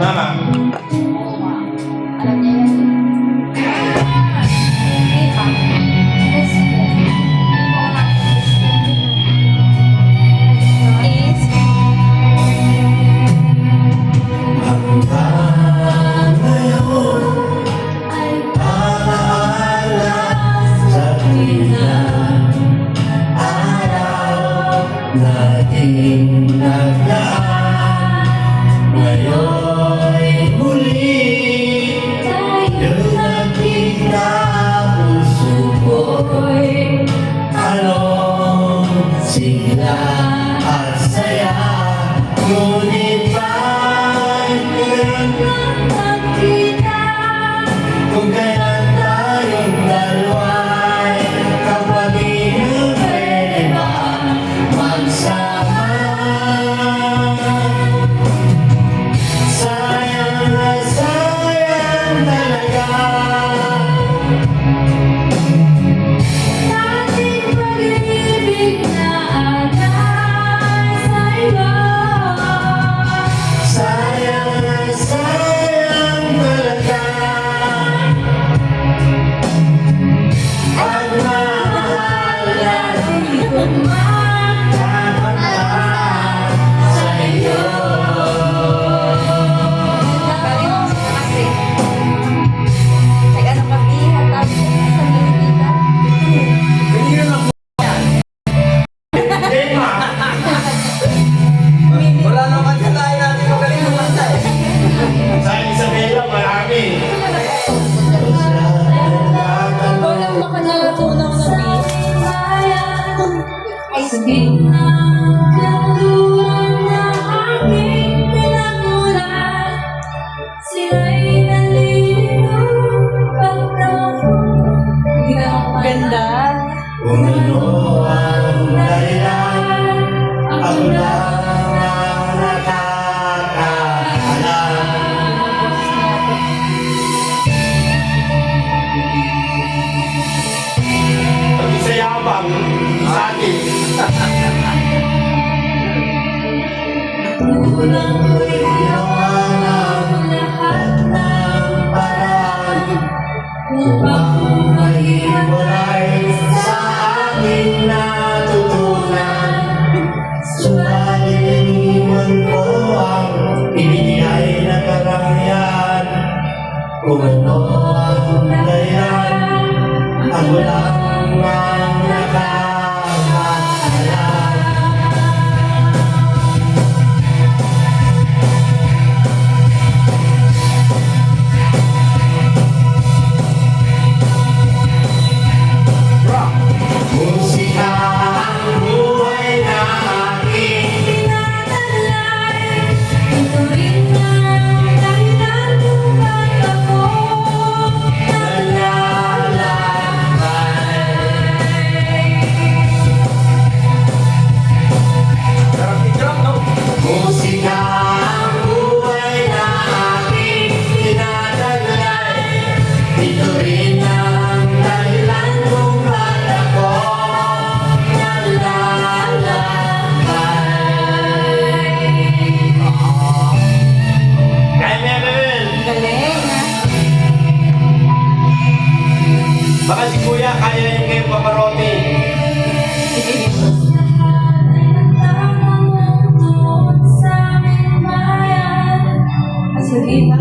Mama. Alam niya yan. Hindi pa. Best friend. Hindi ko alam. Is Hanggang ngayon ay alaala sa tuwing araw nating nagdaan. Ngayon'y muli tayo'y nagkita, puso ko'y anong sigla at saya. Ngunit ba't ngayon nagkita, kung kailan tayong dalawa'y kapag-ibig, pwede ba magsama? Sayang na sayang talaga ating pag-ibig na agad sa iyo. sayang na sayang talaga ang mahal natin magkakaroon sa iyo. Galing mo siya kasi. Nag-ano ka, bihat tapos sa Pilipinas. Ganyan lang po yan. Hindi, ma. Wala naman katayo natin magaling kumanta eh. Sa Isabela, marami. Walang makanalatunaw na beat. Ay, sige. Kanluran na aking pinagmulan, sila'y nalilito pagkakong Ganda. Kung ano ang dahilan, ako lang ang nakakaalam. Pag-isayabang sa atin. Kulang ko'y ginawa ng lahat ng paraan upang mahiwalay sa aking natutunan. Subalit iniwan ko ang ibigay na karangyaan. Kung ano ang dahilan, ako lang ang nakakaalam. Musika ang buhay na aking tinatalay. Ito rin ang dahilan kung ba't ako Sarap i-drop, no? musika ang buhay na aking tinataglay. Ito rin ang dahilan kung ba't ako naglalakbay. Kaya mo yan, Bebel. Galing ha. Baka si Kuya, kaya na yung kayo paparote. Sige ba?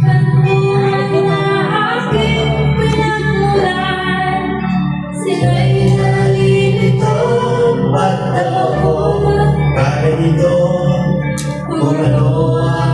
Kanluran na aking pinagmulan, sila'y nalilito Ba't ako kahit ito kung ano ang